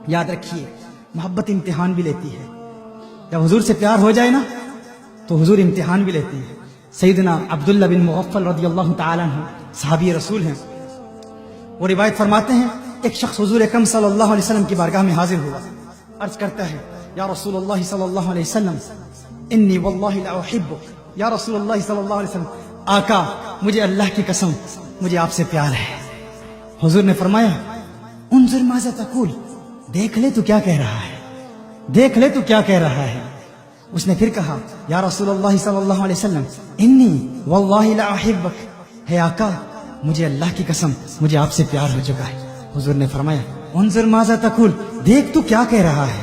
یاد رکھیے محبت امتحان بھی لیتی ہے. جب حضور سے پیار ہو جائے نا تو حضور امتحان بھی لیتی ہے. سیدنا عبداللہ بن مغفل رضی اللہ تعالیٰ عنہ صحابی رسول ہیں. وہ روایت فرماتے ہیں ایک شخص حضور اکرم صلی اللہ علیہ وسلم کی بارگاہ میں حاضر ہوا. عرض کرتا ہے یا رسول اللہ صلی اللہ علیہ وسلم انی واللہ لا احبک. یا رسول اللہ صلی اللہ علیہ وسلم آقا مجھے اللہ کی قسم مجھے آپ سے پیار ہے. حضور نے فرمایا انظر ماذا تقول, دیکھ لے تو کیا کہہ رہا ہے, دیکھ لے تو کیا کہہ رہا ہے. اس نے پھر کہا یا رسول اللہ صلی اللہ علیہ وسلم انی واللہ لا احبک, ہے آقا مجھے اللہ کی قسم مجھے آپ سے پیار ہو چکا ہے. حضور نے فرمایا انظر ماذا تقول, دیکھ تو کیا کہہ رہا ہے.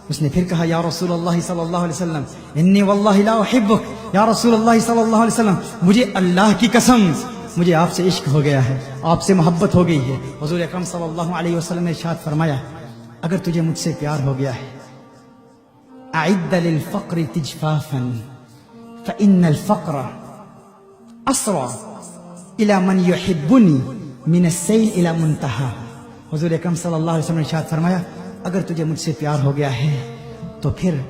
اس نے پھر کہا یا رسول اللہ صلی اللہ علیہ وسلم انی واللہ لا احبک, یا رسول اللہ صلی اللہ علیہ وسلم مجھے اللہ کی قسم مجھے آپ سے عشق ہو گیا ہے, آپ سے محبت ہو گئی ہے. حضور اکرم صلی اللہ علیہ وسلم نے ارشاد فرمایا اگر تجھے مجھ سے پیار ہو گیا ہے اعد للفقر تجفافا فإن الفقر اسرع الى من يحبني من السيل الى منتهى. حضور اکرم صلی اللہ علیہ وسلم نے ارشاد فرمایا اگر تجھے مجھ سے پیار ہو گیا ہے تو پھر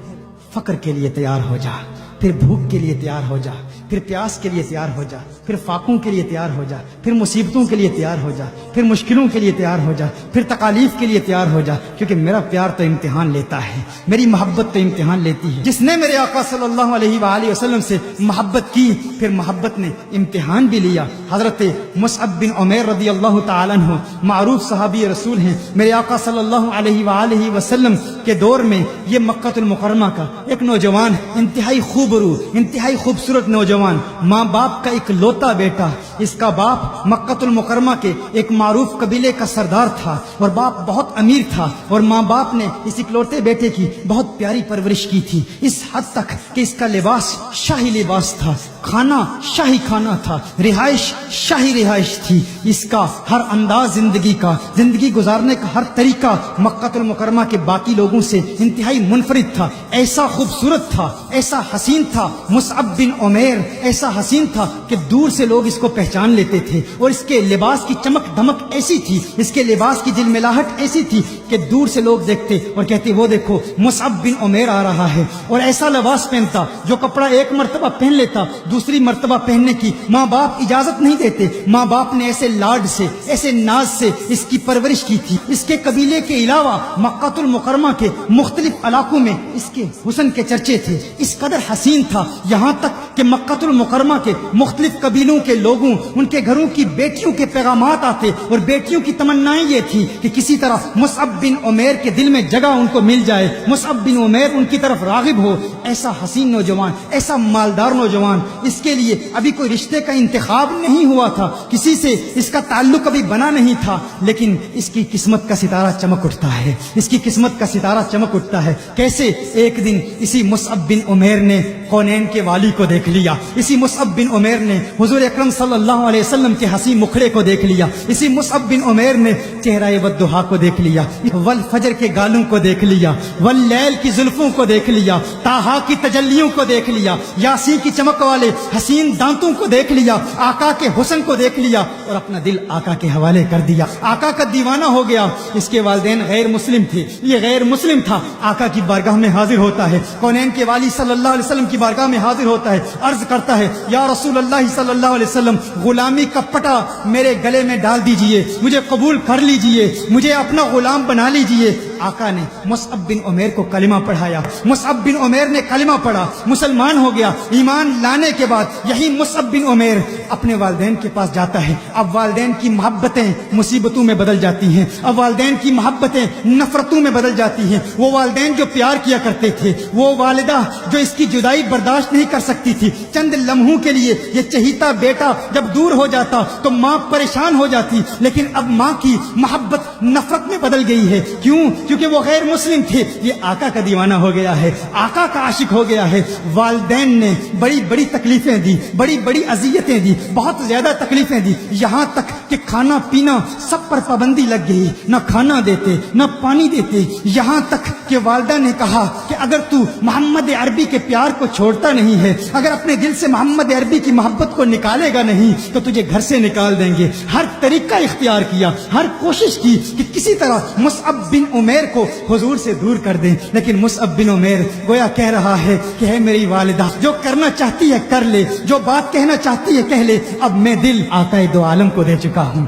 فقر کے لیے تیار ہو جا, پھر بھوک کے لیے تیار ہو جا, پھر پیاس کے لیے تیار ہو جا, پھر فاقوں کے لیے تیار ہو جا, پھر مصیبتوں کے لیے تیار ہو جا, پھر مشکلوں کے لیے تیار ہو جا, پھر تکالیف کے لیے تیار ہو جا, کیونکہ میرا پیار تو امتحان لیتا ہے, میری محبت تو امتحان لیتی ہے. جس نے میرے آقا صلی اللہ علیہ وآلہ وسلم سے محبت کی پھر محبت نے امتحان بھی لیا. حضرت مصعب بن عمیر رضی اللہ تعالیٰ عنہ معروف صحابی رسول ہیں. میرے آقا صلی اللہ علیہ وآلہ وسلم کے دور میں یہ مکہ المکرمہ کا ایک نوجوان, انتہائی خوبرو انتہائی خوبصورت نوجوان, ماں باپ کا ایک لوتا بیٹا. اس کا باپ مکہ المکرمہ کے ایک معروف قبیلے کا سردار تھا اور باپ بہت امیر تھا, اور ماں باپ نے اس اکلوتے بیٹے کی بہت پیاری پرورش کی تھی, اس حد تک کہ اس کا لباس شاہی لباس تھا, کھانا شاہی کھانا تھا, رہائش شاہی رہائش تھی. اس کا ہر انداز زندگی کا, زندگی گزارنے کا ہر طریقہ مکہ المکرمہ کے باقی لوگوں سے انتہائی منفرد تھا. ایسا خوبصورت تھا, ایسا حسین تھا مصعب بن عمیر, ایسا حسین تھا کہ دور سے لوگ اس کو پہچان لیتے تھے, اور اس کے لباس کی چمک دمک ایسی تھی, اس کے لباس کی جلملاہٹ ایسی تھی کہ دور سے لوگ دیکھتے اور کہتے وہ دیکھو مصعب بن عمیر آ رہا ہے. اور ایسا لباس پہنتا جو کپڑا ایک مرتبہ پہن لیتا دوسری مرتبہ پہننے کی ماں باپ اجازت نہیں دیتے. ماں باپ نے ایسے لاڈ سے ایسے ناز سے اس کی پرورش کی تھی. اس کے قبیلے کے علاوہ مکہ المکرمہ کے مختلف علاقوں میں اس کے حسن کے چرچے تھے. اس قدر حسین تھا یہاں تک کہ مکہ المکرمہ کے مختلف قبیلوں کے لوگوں ان کے گھروں کی بیٹیوں کے پیغامات آتے, اور بیٹیوں کی تمنائیں یہ تھی کہ کسی طرح مصعب بن عمیر کے دل میں جگہ ان کو مل جائے, مصعب بن عمیر ان کی طرف راغب ہو. ایسا حسین نوجوان, ایسا مالدار نوجوان, اس کے لیے ابھی کوئی رشتے کا انتخاب نہیں ہوا تھا, کسی سے اس کا تعلق ابھی بنا نہیں تھا, لیکن اس کی قسمت کا ستارہ چمک اٹھتا ہے, اس کی قسمت کا ستارہ چمک اٹھتا ہے. کیسے ایک دن اسی مصعب بن عمیر نے کونین کے والی کو دیکھ لیا, اسی مصعب بن عمیر نے حضور اکرم صلی اللہ علیہ وسلم کے حسین مکھڑے کو دیکھ لیا, اسی مصعب بن عمیر نے چہرہ والضحیٰ کو دیکھ لیا, والفجر کے گالوں کو دیکھ لیا, واللیل کی زلفوں کو دیکھ لیا, طٰہٰ کی تجلیوں کو دیکھ لیا, یاسین کی چمک والے حسین دانتوں کو دیکھ لیا, آقا کے حسن کو دیکھ لیا, اور اپنا دل آقا کے حوالے کر دیا. آقا کا دیوانہ ہو گیا. اس کے والدین غیر مسلم تھے, یہ غیر مسلم تھا. آقا کی بارگاہ میں حاضر ہوتا ہے, کونین کے والی صلی اللہ علیہ وسلم کی بارگاہ میں حاضر ہوتا ہے, عرض کرتا ہے یا رسول اللہ صلی اللہ علیہ وسلم غلامی کا پٹا میرے گلے میں ڈال دیجئے, مجھے قبول کر لیجئے, مجھے اپنا غلام بنا لیجئے. آقا نے مصعب بن عمیر کو کلمہ پڑھایا, مصعب بن عمیر نے کلمہ پڑھا, مسلمان ہو گیا. ایمان لانے کے بعد یہی مصعب بن عمیر اپنے والدین کے پاس جاتا ہے. اب والدین کی محبتیں مصیبتوں میں بدل جاتی ہیں, اب والدین کی محبتیں نفرتوں میں بدل جاتی ہیں. وہ والدین جو پیار کیا کرتے تھے, وہ والدہ جو اس کی جدائی برداشت نہیں کر سکتی تھی, چند لمحوں کے لیے یہ چہیتا بیٹا جب دور ہو جاتا تو ماں پریشان ہو جاتی, لیکن اب ماں کی محبت نفرت میں بدل گئی ہے. کیوں؟ کیونکہ وہ غیر مسلم تھے, یہ آقا کا دیوانہ ہو گیا ہے, آقا کا عاشق ہو گیا ہے. والدین نے بڑی بڑی تکلیفیں دی, بڑی بڑی اذیتیں دی, بہت زیادہ تکلیفیں دی, یہاں تک کہ کہ کھانا پینا سب پر پابندی لگ گئی، نہ کھانا دیتے نہ پانی دیتے، یہاں تک کہ والدہ نے کہا کہ اگر تو محمد عربی کے پیار کو چھوڑتا نہیں ہے، اگر اپنے دل سے محمد عربی کی محبت کو نکالے گا نہیں تو تجھے گھر سے نکال دیں گے۔ ہر طریقہ اختیار کیا، ہر کوشش کی کہ کسی طرح مصعب بن عمیر کو حضور سے دور کر دیں، لیکن مصعب بن عمیر گویا کہہ رہا ہے کہ ہے میری والدہ، جو کرنا چاہتی ہے کر لے، جو بات کہنا چاہتی ہے کہہ لے، اب میں دل آقا دو عالم کو دے چکا ہوں،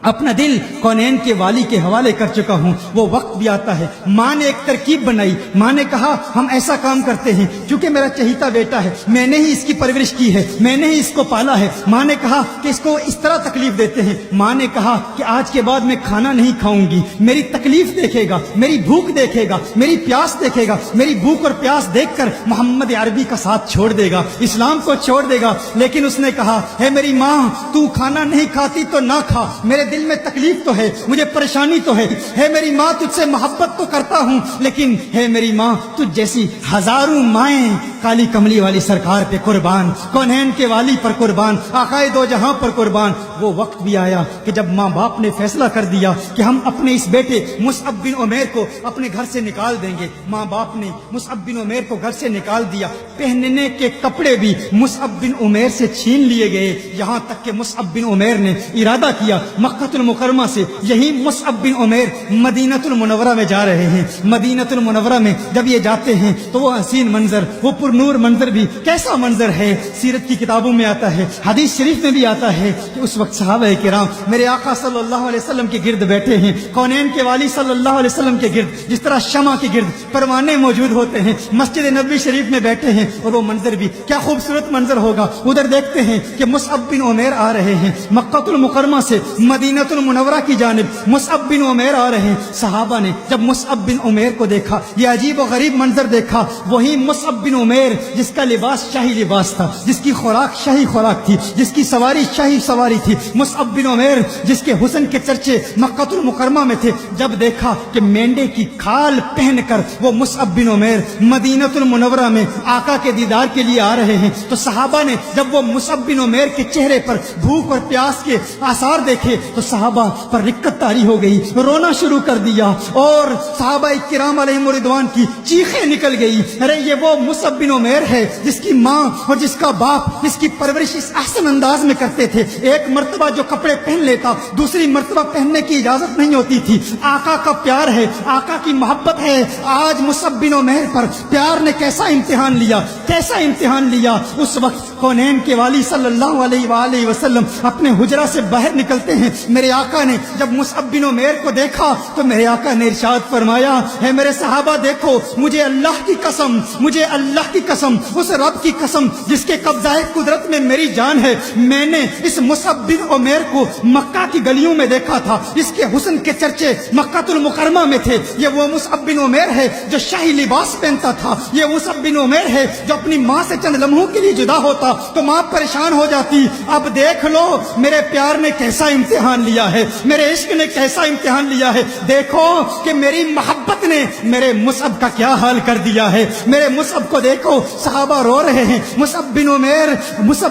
اپنا دل کونین کے والی کے حوالے کر چکا ہوں۔ وہ وقت بھی آتا ہے، ماں نے ایک ترکیب بنائی، ماں نے کہا ہم ایسا کام کرتے ہیں، چونکہ میرا چہیتا بیٹا ہے، میں نے ہی اس کی پرورش کی ہے، میں نے ہی اس کو پالا ہے، ماں نے کہا کہ اس کو اس طرح تکلیف دیتے ہیں، ماں نے کہا کہ آج کے بعد میں کھانا نہیں کھاؤں گی، میری تکلیف دیکھے گا، میری بھوک دیکھے گا، میری پیاس دیکھے گا، میری بھوک اور پیاس دیکھ کر محمد عربی کا ساتھ چھوڑ دے گا، اسلام کو چھوڑ دے گا۔ لیکن اس نے کہا ہے میری ماں تو کھانا نہیں کھاتی تو نہ کھا، میرے دل میں تکلیف تو ہے، مجھے پریشانی تو ہے میری ماں، تجھ سے محبت تو کرتا ہوں، لیکن ہے میری ماں تجھ جیسی ہزاروں مائیں کالی کملی والی سرکار پہ قربان، کونین کے والی پر قربان، آقائے دو جہاں پر قربان۔ وہ وقت بھی آیا کہ جب ماں باپ نے فیصلہ کر دیا کہ ہم اپنے اس بیٹے مصعب بن عمیر کو اپنے گھر سے نکال دیں گے، ماں باپ نے مصعب بن عمیر کو گھر سے نکال دیا، پہننے کے کپڑے بھی مصعب بن عمیر سے چھین لیے گئے، یہاں تک کہ مصعب بن عمیر نے ارادہ کیا مکہ المکرمہ سے یہی مصعب بن عمیر مدینۃ المنورہ میں جا رہے ہیں۔ مدینۃ المنورہ میں جب یہ جاتے ہیں تو وہ حسین منظر، وہ پرنور منظر بھی کیسا منظر ہے، سیرت کی کتابوں میں آتا ہے، حدیث شریف میں بھی آتا ہے کہ اس وقت صحابہ کرام میرے آقا صلی اللہ علیہ وسلم کے گرد بیٹھے ہیں، کونین کے والی صلی اللہ علیہ وسلم کے گرد جس طرح شمع کے گرد پروانے موجود ہوتے ہیں، مسجد نبوی شریف میں بیٹھے ہیں، اور وہ منظر بھی کیا خوبصورت منظر ہوگا۔ ادھر دیکھتے ہیں کہ مصعب بن عمیر آ رہے ہیں، مکہ المکرمہ سے مدینۃ المنورہ کی جانب مصعب بن عمیر آ رہے ہیں۔ صحابہ نے جب مصعب بن عمیر کو دیکھا، یہ عجیب و غریب منظر دیکھا، وہی مصعب بن عمیر جس کا لباس شاہی لباس تھا، جس کی خوراک شاہی خوراک تھی، جس کی سواری شاہی سواری تھی، مصعب بن عمیر جس کے حسن کے چرچے مکہ المکرمہ میں تھے، جب دیکھا کہ مینڈے کی کھال پہن کر وہ مصعب بن عمیر مدینۃ المنورہ میں آقا کے دیدار کے لیے آ رہے ہیں، تو صحابہ نے جب وہ مصعب بن عمیر کے چہرے پر بھوک اور پیاس کے آثار دیکھے تو صحابہ پر رکت طاری ہو گئی، رونا شروع کر دیا، اور صحابہ کرام علیہم رضوان کی چیخیں نکل گئی، ارے یہ وہ مصعب بن عمیر ہے جس کی ماں اور جس کا باپ جس کی پرورش اس احسن انداز میں کرتے تھے، ایک مرتبہ جو کپڑے پہن لیتا دوسری مرتبہ پہننے کی اجازت نہیں ہوتی تھی، آقا کا پیار ہے، آقا کی محبت ہے، آج مصعب بن عمیر پر پیار نے کیسا امتحان لیا، کیسا امتحان لیا۔ اس وقت کونین کے والی صلی اللہ علیہ وآلہ وسلم اپنے حجرہ سے باہر نکلتے ہیں، میرے آقا نے جب مصعب بن عمیر کو دیکھا تو میرے آقا نے ارشاد فرمایا ہے میرے صحابہ دیکھو، مجھے اللہ کی قسم، مجھے اللہ کی قسم، اس رب کی قسم جس کے قبضہ قدرت میں میری جان ہے، میں نے اس مصعب بن عمیر کو مکہ کی گلیوں میں دیکھا تھا، اس کے حسن کے چرچے مکہ المکرمہ میں تھے، یہ وہ مصعب بن عمیر ہے جو شاہی لباس پہنتا تھا، یہ مصعب بن عمیر ہے جو اپنی ماں سے چند لمحوں کے لیے جدا ہوتا تو ماں پریشان ہو جاتی، اب دیکھ لو میرے پیار نے کیسا امتحان لیا ہے، میرے عشق نے کیسا امتحان لیا ہے، دیکھو کہ میری محبت نے میرے مصعب کا کیا حال کر دیا ہے، میرے مصعب کو دیکھو، صحابہ رو رہے ہیں، مصعب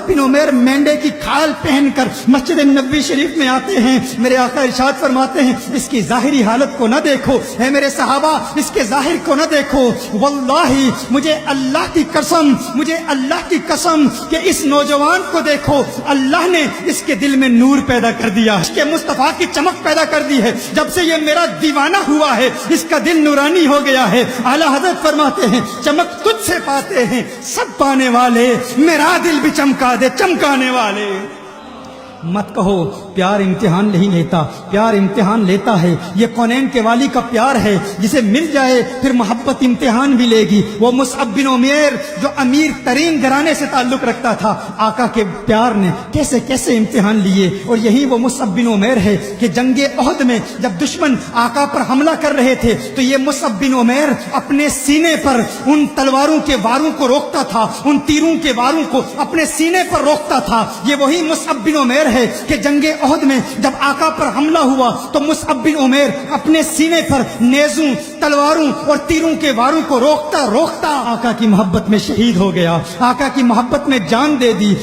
بن عمیر مینڈے کی کھال پہن کر مسجد نبوی شریف میں آتے ہیں، میرے آقا ارشاد فرماتے ہیں اس کی ظاہری حالت کو نہ دیکھو، اے میرے صحابہ اس کے ظاہر کو نہ دیکھو، واللہ مجھے اللہ کی قسم، مجھے اللہ کی قسم کہ اس نوجوان کو دیکھو، اللہ نے اس کے دل میں نور پیدا کر دیا، اس کے مصطفیٰ کی چمک پیدا کر دی ہے، جب سے یہ میرا دیوانہ ہوا ہے اس کا دل نورانی ہو گیا ہے۔ اعلیٰ حضرت فرماتے ہیں چمک تجھ سے پاتے ہیں سب پانے والے، میرا دل بھی چمکا دے چمکانے والے۔ مت کہو پیار امتحان نہیں لیتا، پیار امتحان لیتا ہے، یہ کونین کے والی کا پیار ہے، جسے مل جائے پھر محبت امتحان بھی لے گی۔ وہ مصعب بن عمیر جو امیر ترین گھرانے سے تعلق رکھتا تھا، آقا کے پیار نے کیسے کیسے امتحان لیے، اور یہی وہ مصعب بن عمیر ہے کہ جنگ احد میں جب دشمن آقا پر حملہ کر رہے تھے تو یہ مصعب بن عمیر اپنے سینے پر ان تلواروں کے واروں کو روکتا تھا، ان تیروں کے واروں کو اپنے سینے پر روکتا تھا۔ یہ وہی مصعب بن عمیر ہے کہ جنگ احد میں جب آقا پر حملہ ہوا تو مصعب بن عمیر اپنے سینے پر نیزوں، تلواروں اور تیروں کے واروں کو روکتا روکتا آقا کی محبت میں شہید ہو گیا، آقا کی محبت میں جان دے دی۔